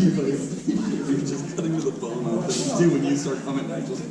You're just cutting to the bone out there. Do when you start coming, I just.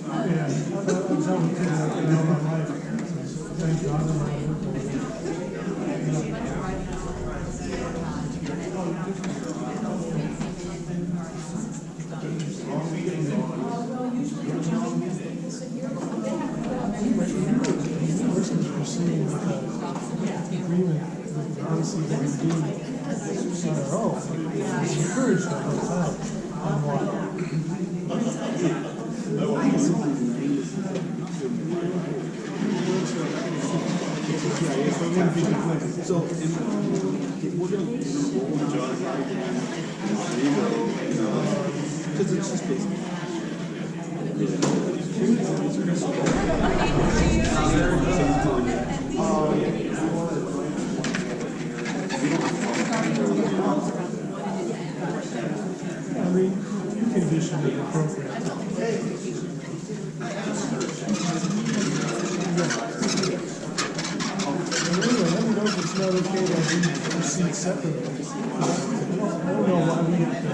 So, we're going to because it's just basically. I mean, you condition it appropriately. It's not okay to proceed separately. I don't know why we have to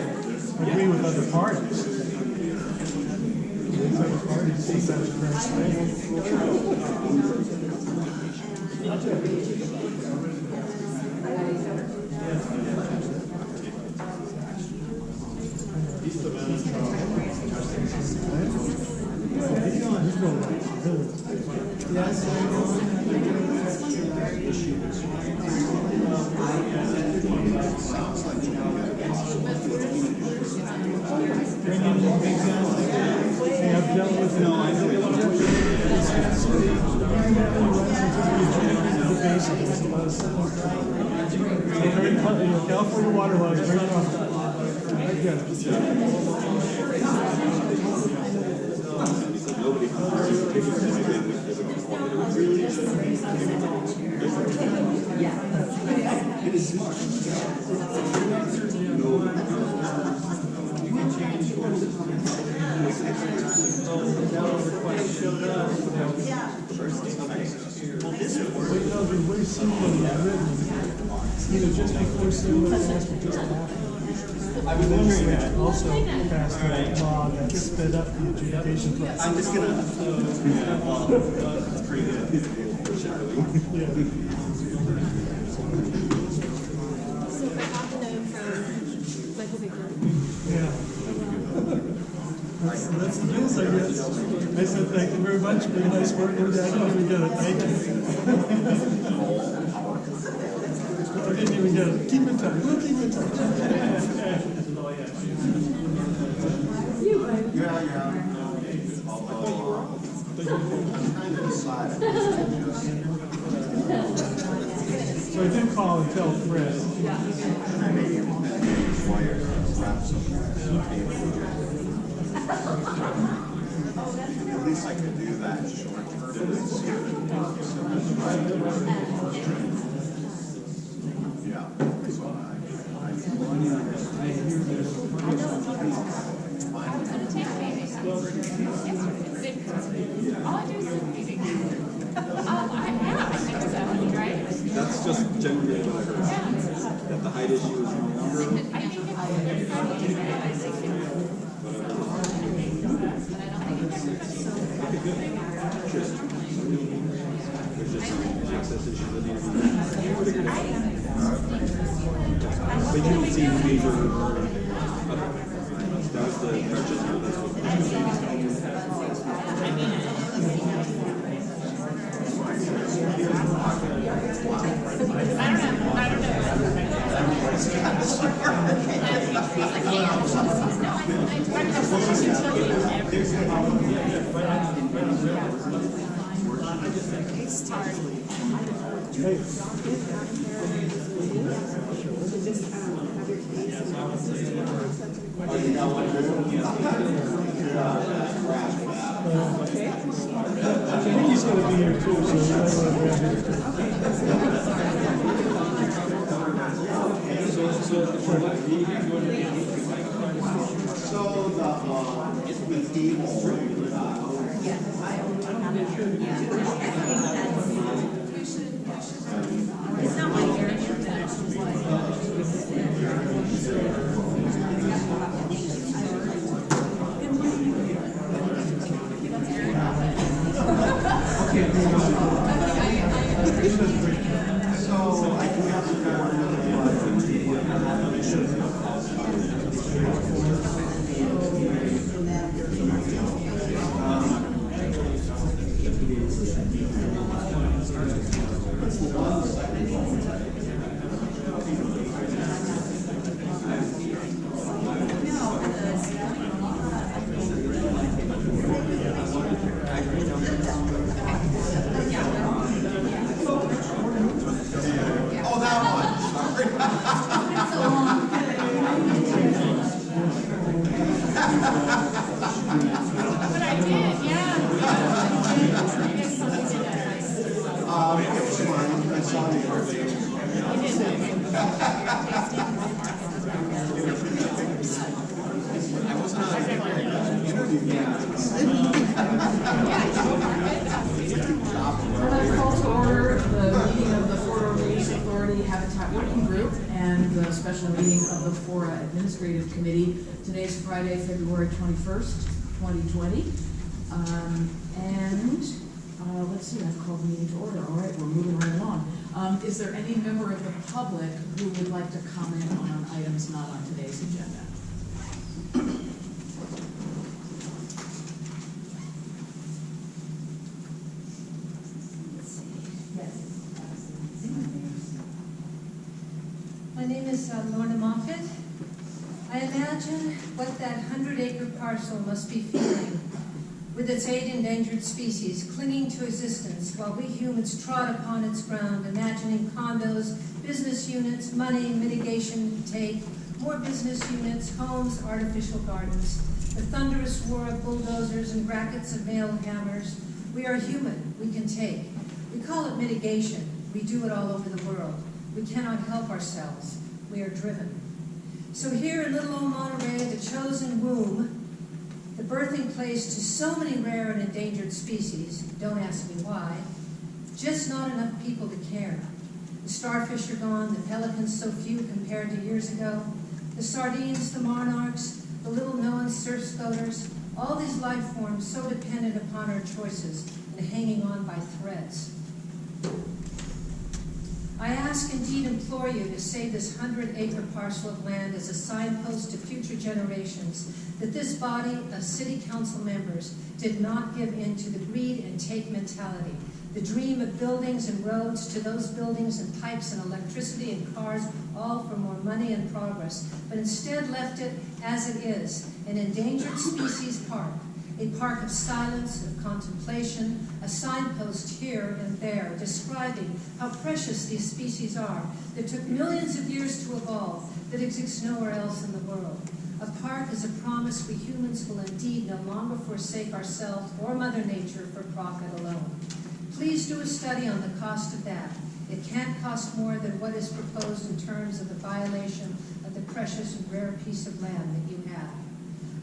agree with other parties. These other parties see such a great California water law is very complicated. I get it. Way simpler written. Either just before similar passed or just after. I was wondering that. Also passed a law that sped up the adjudication process. I'm just gonna. That's pretty good. Yeah. So if I have to know from Michael Baker. Yeah. That's the news, I guess. I said thank you very much for your nice work. I didn't even get it. Thank you. I didn't even get it. Keep in touch. We'll keep in touch. So I did call and tell Fred. At least I could do that short term and see if it works. Yeah. So I hear there's I was going to take a meeting yesterday. All I do is sit meetings. I think so, right? That's just generally what I heard. Yeah. That the height issue is no longer. I think it's funny, but I think There's just some access issues that need to be figured out. But you don't see major. That was the impression. That's I think he's going to be here too, so you might want to grab him too. Administrative Committee. Today's Friday, February 21st, 2020. Let's see, I've called the meeting to order. All right, we're moving right along. Is there any member of the public who would like to comment on items not on today's agenda? My name is Lorna Moffett. I imagine what that 100-acre parcel must be feeling, with its 8 endangered species clinging to existence while we humans trod upon its ground, imagining condos, business units, money, mitigation take, more business units, homes, artificial gardens, the thunderous war of bulldozers and brackets of nail hammers. We are human, we can take. We call it mitigation. We do it all over the world. We cannot help ourselves. We are driven. So here in little old Monterey, the chosen womb, the birthing place to so many rare and endangered species, don't ask me why, just not enough people to care. The starfish are gone, the pelicans so few compared to years ago, the sardines, the monarchs, the little known surf scoters, all these life forms so dependent upon our choices and hanging on by threads. I ask, indeed implore you to save this 100-acre parcel of land as a signpost to future generations that this body of city council members did not give in to the greed and take mentality, the dream of buildings and roads to those buildings and pipes and electricity and cars, all for more money and progress, but instead left it as it is, an endangered species park, a park of silence, of contemplation, a signpost here and there describing how precious these species are that took millions of years to evolve, that exist nowhere else in the world. A park is a promise we humans will indeed no longer forsake ourselves or Mother Nature for profit alone. Please do a study on the cost of that. It can't cost more than what is proposed in terms of the violation of the precious and rare piece of land that you have.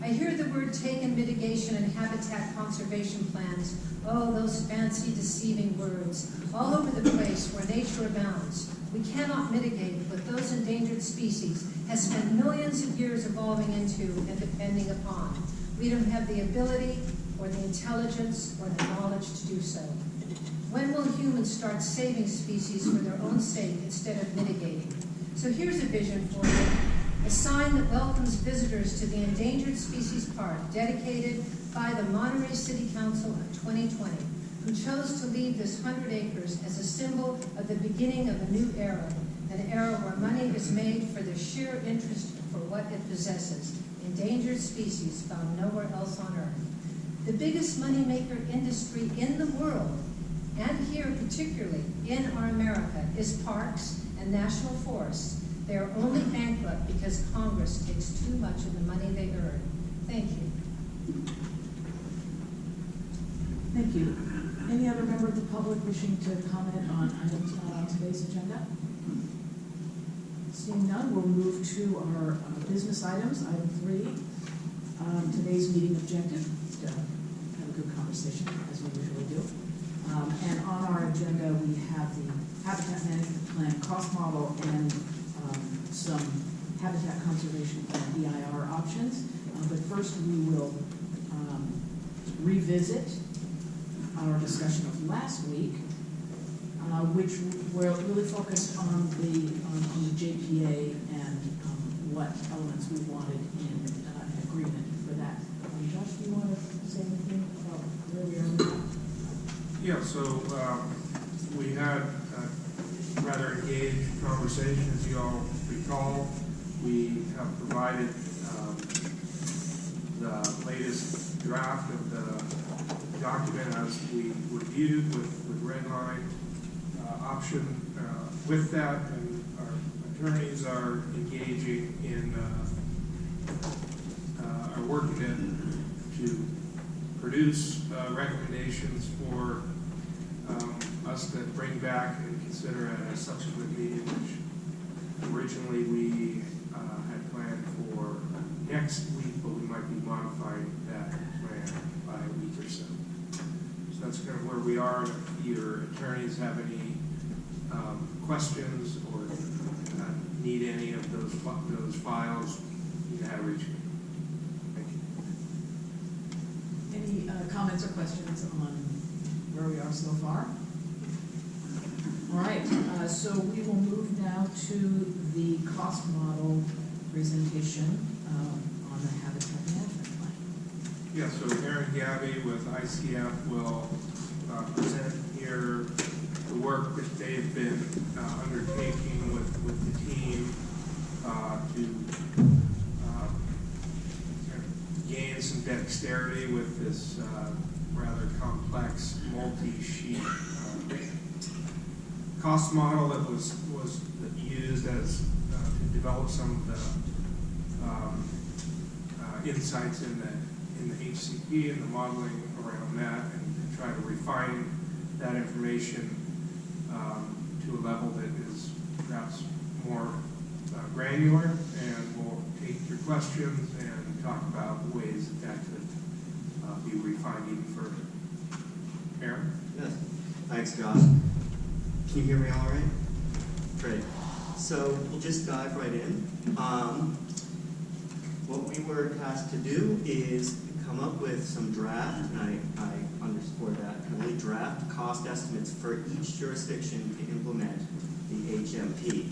I hear the word taken mitigation and habitat conservation plans. Oh, those fancy, deceiving words. All over the place where nature abounds. We cannot mitigate what those endangered species has spent millions of years evolving into and depending upon. We don't have the ability or the intelligence or the knowledge to do so. When will humans start saving species for their own sake instead of mitigating? So here's a vision for you. A sign that welcomes visitors to the Endangered Species Park, dedicated by the Monterey City Council in 2020, who chose to leave this 100 acres as a symbol of the beginning of a new era, an era where money is made for the sheer interest for what it possesses, endangered species found nowhere else on Earth. The biggest moneymaker industry in the world, and here particularly in our America, is parks and national forests. They are only bankrupt because Congress takes too much of the money they earn. Thank you. Thank you. Any other member of the public wishing to comment on items not on today's agenda? Seeing none, we'll move to our business items. Item 3, today's meeting objective, to have a good conversation, as we usually do. And on our agenda, we have the Habitat Management Plan cost model and some habitat conservation plan EIR options. But first, we will revisit our discussion of last week, which were really focused on the JPA and what elements we wanted in an agreement for that. Josh, do you want to say anything about where we are now? Yeah, so we had a rather engaged conversation, as you all recall. We have provided the latest draft of the document as we reviewed with redline option with that, and our attorneys are engaging in are working to produce recommendations for us to bring back and consider at a subsequent meeting, which originally we had planned for next week, but we might be modifying that plan by a week or so. So that's kind of where we are. If your attorneys have any questions or need any of those files, you know how to reach me. Thank you. Any comments or questions on where we are so far? All right, so we will move now to the cost model presentation on the Habitat Management Plan. Yeah, so Aaron Gabby with ICF will present here the work that they've been undertaking with the team to gain some dexterity with this rather complex multi-sheet cost model that was used as to develop some of the insights in the HCP and the modeling around that, and try to refine that information to a level that is perhaps more granular, and we'll take your questions and talk about ways that could be refined even further. Aaron? Yes. Thanks, Josh. Can you hear me all right? Great. So we'll just dive right in. What we were tasked to do is come up with some draft, and I underscore that, only draft cost estimates for each jurisdiction to implement the HMP.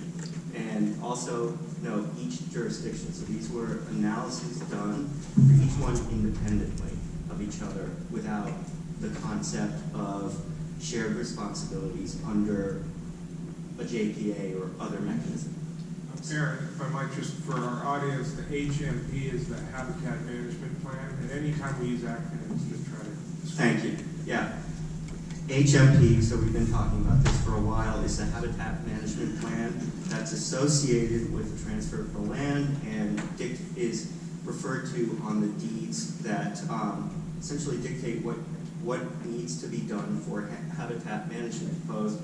And also note each jurisdiction. So these were analyses done for each one independently of each other without the concept of shared responsibilities under a JPA or other mechanism. Aaron, if I might just, for our audience, the HMP is the Habitat Management Plan, and anytime we use acronyms, just try to describe. Thank you. Yeah. HMP, so we've been talking about this for a while, is the Habitat Management Plan that's associated with the transfer of the land and is referred to on the deeds that essentially dictate what needs to be done for habitat management, both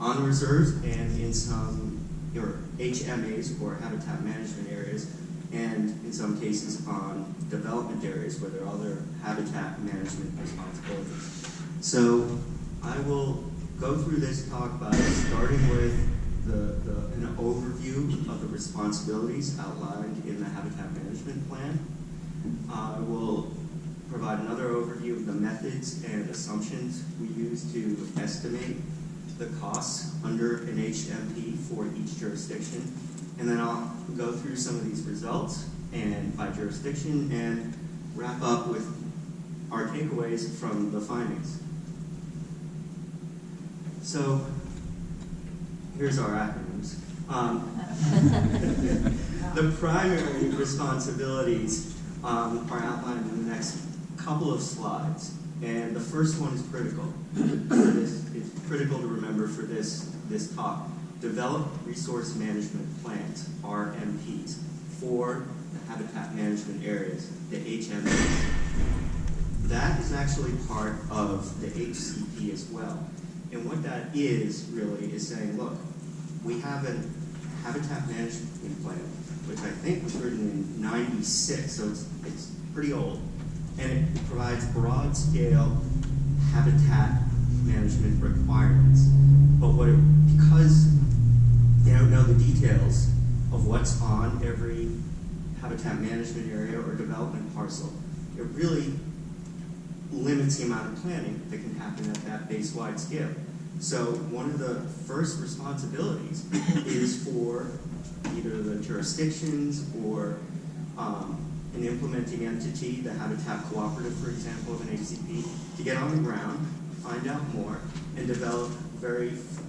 on reserves and in some or HMAs or habitat management areas, and in some cases on development areas where there are other habitat management responsibilities. So I will go through this talk by starting with an overview of the responsibilities outlined in the habitat management plan. I will provide another overview of the methods and assumptions we use to estimate the costs under an HMP for each jurisdiction. And then I'll go through some of these results and by jurisdiction and wrap up with our takeaways from the findings. So here's our acronyms. The primary responsibilities are outlined in the next couple of slides. And the first one is critical. It's critical to remember for this talk. Develop resource management plans, RMPs, for the habitat management areas, the HMAs. That is actually part of the HCP as well. And what that is really is saying, look, we have a habitat management plan, which I think was written in '96, so it's pretty old. And it provides broad-scale habitat management requirements. But because they don't know the details of what's on every habitat management area or development parcel, it really limits the amount of planning that can happen at that base-wide scale. So one of the first responsibilities is for either the jurisdictions or an implementing entity, the Habitat Cooperative, for example, of an HCP, to get on the ground, find out more, and develop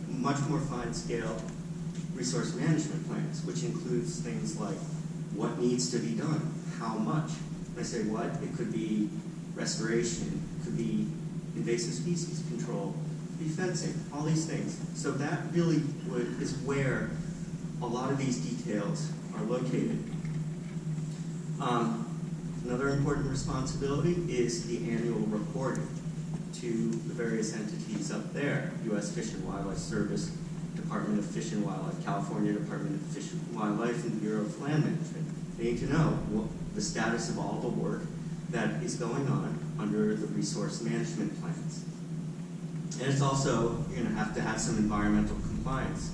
much more fine-scale resource management plans, which includes things like what needs to be done, how much. When I say what, it could be restoration, it could be invasive species control, it could be fencing, all these things. So that really is where a lot of these details are located. Another important responsibility is the annual reporting to the various entities up there, U.S. Fish and Wildlife Service, Department of Fish and Wildlife, California Department of Fish and Wildlife, and Bureau of Land Management. They need to know the status of all the work that is going on under the resource management plans. And it's also, you're going to have some environmental compliance.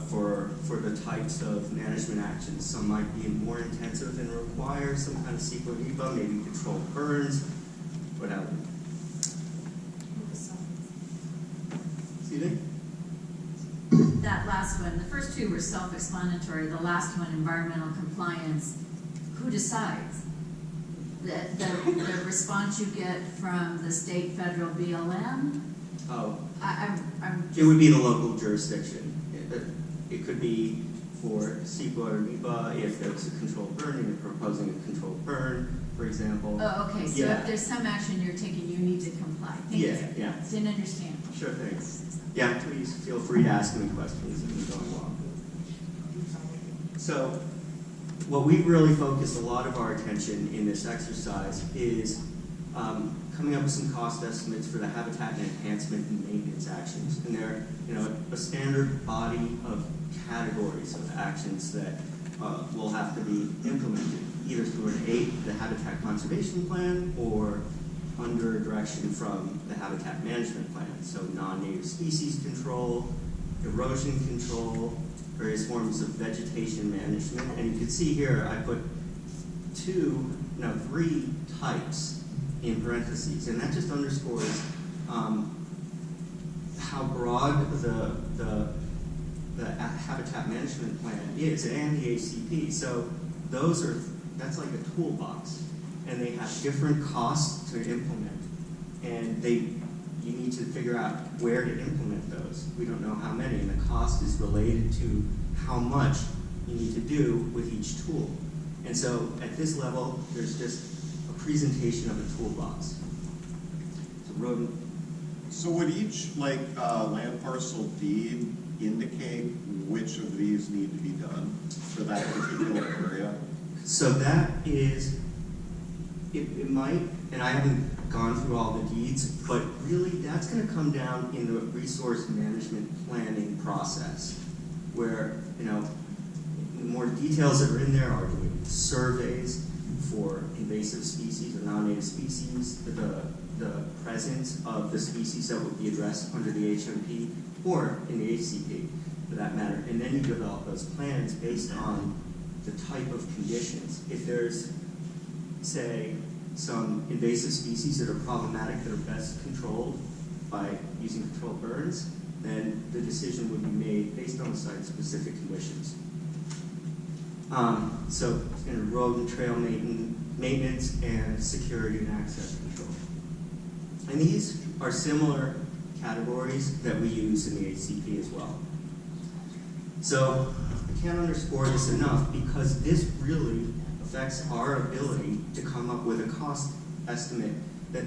For the types of management actions. Some might be more intensive and require some kind of CEQA, maybe controlled burns, what have you. Excuse me? That last one, the first two were self-explanatory. The last one, environmental compliance, who decides? The response you get from the state, federal, BLM? Oh, I'm it would be the local jurisdiction. It could be for CEQA or NEPA if there's a controlled burn and you're proposing a controlled burn, for example. Oh, okay. So if there's some action you're taking, you need to comply. Thank you. Yeah. Didn't understand. Sure thing. Yeah, please feel free to ask me questions if you're going along. So, what we really focus a lot of our attention in this exercise is coming up with some cost estimates for the habitat and enhancement and maintenance actions. And they're a standard body of categories of actions that will have to be implemented, either through the Habitat Conservation Plan or under direction from the Habitat Management Plan. So non-native species control, erosion control, various forms of vegetation management. And you can see here I put three types in parentheses, and that just underscores how broad the Habitat Management Plan is, and the HCP. So that's like a toolbox, and they have different costs to implement, and you need to figure out where to implement those. We don't know how many, and the cost is related to how much you need to do with each tool. And so at this level, there's just a presentation of a toolbox. So would each land parcel deed indicate which of these need to be done for that particular area? So that is, it might, and I haven't gone through all the deeds, but really that's going to come down in the resource management planning process, where, you know, the more details that are in there are doing surveys for invasive species or non-native species, the presence of the species that would be addressed under the HMP or in the HCP for that matter. And then you develop those plans based on the type of conditions. If there's, say, some invasive species that are problematic that are best controlled by using controlled burns, then the decision would be made based on the site-specific conditions. So road and trail maintenance and security and access control. And these are similar categories that we use in the HCP as well. So I can't underscore this enough because this really affects our ability to come up with a cost estimate that,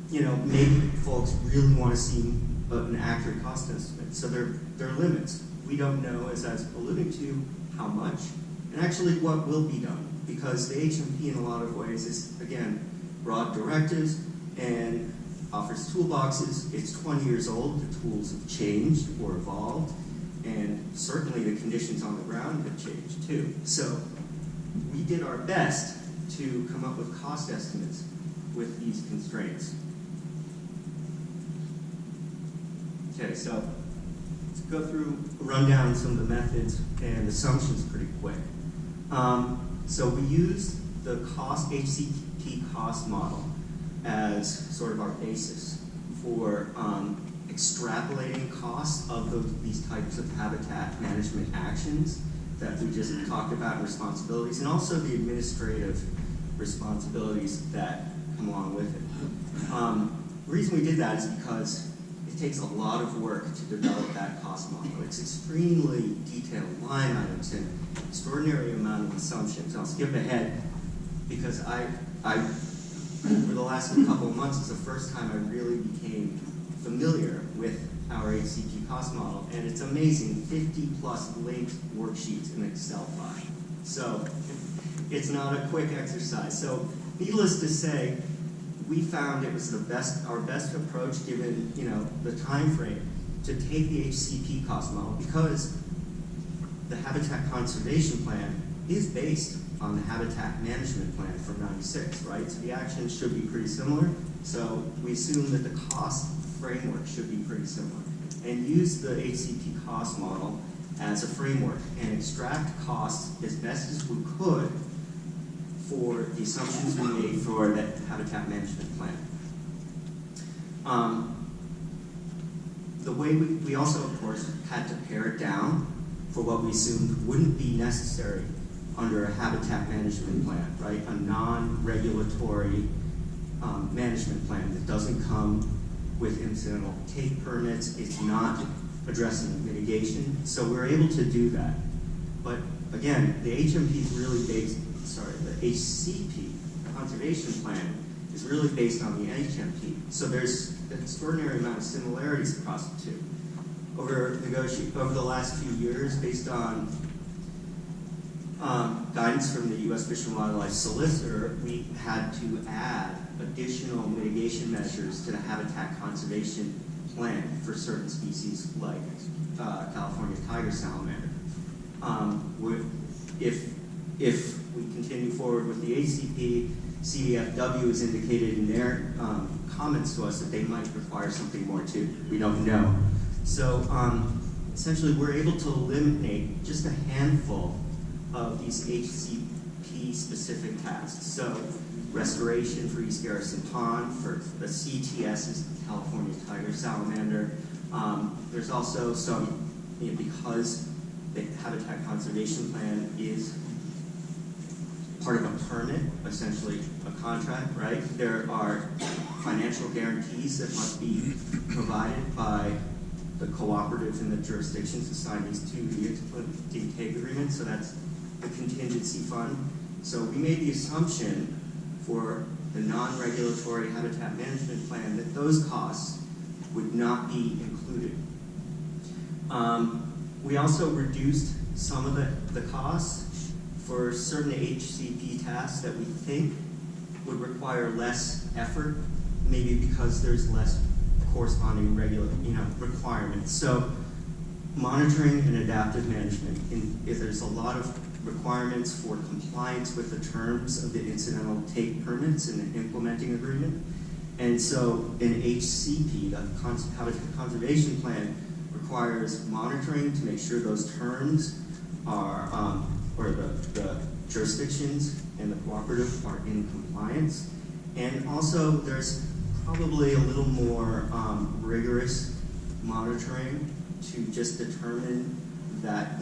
you know, maybe folks really want to see an accurate cost estimate. So there are limits. We don't know, as I was alluding to, how much, and actually what will be done, because the HMP in a lot of ways is, again, broad directives and offers toolboxes. It's 20 years old. The tools have changed or evolved, and certainly the conditions on the ground have changed too. So we did our best to come up with cost estimates with these constraints. Okay, so let's go through, run down some of the methods and assumptions pretty quick. So we used the HCP cost model as sort of our basis for extrapolating costs of these types of habitat management actions that we just talked about, responsibilities, and also the administrative responsibilities that come along with it. The reason we did that is because it takes a lot of work to develop that cost model. It's extremely detailed line items and extraordinary amount of assumptions. I'll skip ahead because for the last couple of months, it's the first time I really became familiar with our HCP cost model, and it's amazing, 50+ linked worksheets in Excel file. So it's not a quick exercise. So needless to say, we found it was our best approach, given, you know, the time frame, to take the HCP cost model, because the Habitat Conservation Plan is based on the Habitat Management Plan from '96, right? So the actions should be pretty similar. So we assume that the cost framework should be pretty similar, and use the HCP cost model as a framework and extract costs as best as we could for the assumptions we made for that Habitat Management Plan. The way we also, of course, had to pare it down for what we assumed wouldn't be necessary under a Habitat Management Plan, right? A non-regulatory management plan that doesn't come with incidental take permits. It's not addressing mitigation. So we're able to do that. But again, the HMP is really based, the HCP, Conservation Plan, is really based on the HMP. So there's an extraordinary amount of similarities across the two. Over the last few years, based on guidance from the U.S. Fish and Wildlife Solicitor, we had to add additional mitigation measures to the Habitat Conservation Plan for certain species like California tiger salamander. If we continue forward with the HCP, CDFW has indicated in their comments to us that they might require something more too. We don't know. So essentially we're able to eliminate just a handful of these HCP specific tasks. So restoration for East Garrison Pond, for the CTS's California tiger salamander. There's also some, because the Habitat Conservation Plan is part of a permit, essentially a contract, right? There are financial guarantees that must be provided by the cooperative in the jurisdictions assigned these to the take agreement, so that's the contingency fund. So we made the assumption for the non-regulatory habitat management plan that those costs would not be included. We also reduced some of the costs for certain HCP tasks that we think would require less effort, maybe because there's less corresponding requirements. So monitoring and adaptive management, if there's a lot of requirements for compliance with the terms of the incidental take permits and an implementing agreement. And so an HCP, the Habitat Conservation Plan, requires monitoring to make sure those terms are, or the jurisdictions and the cooperative are in compliance. And also there's probably a little more rigorous monitoring to just determine that the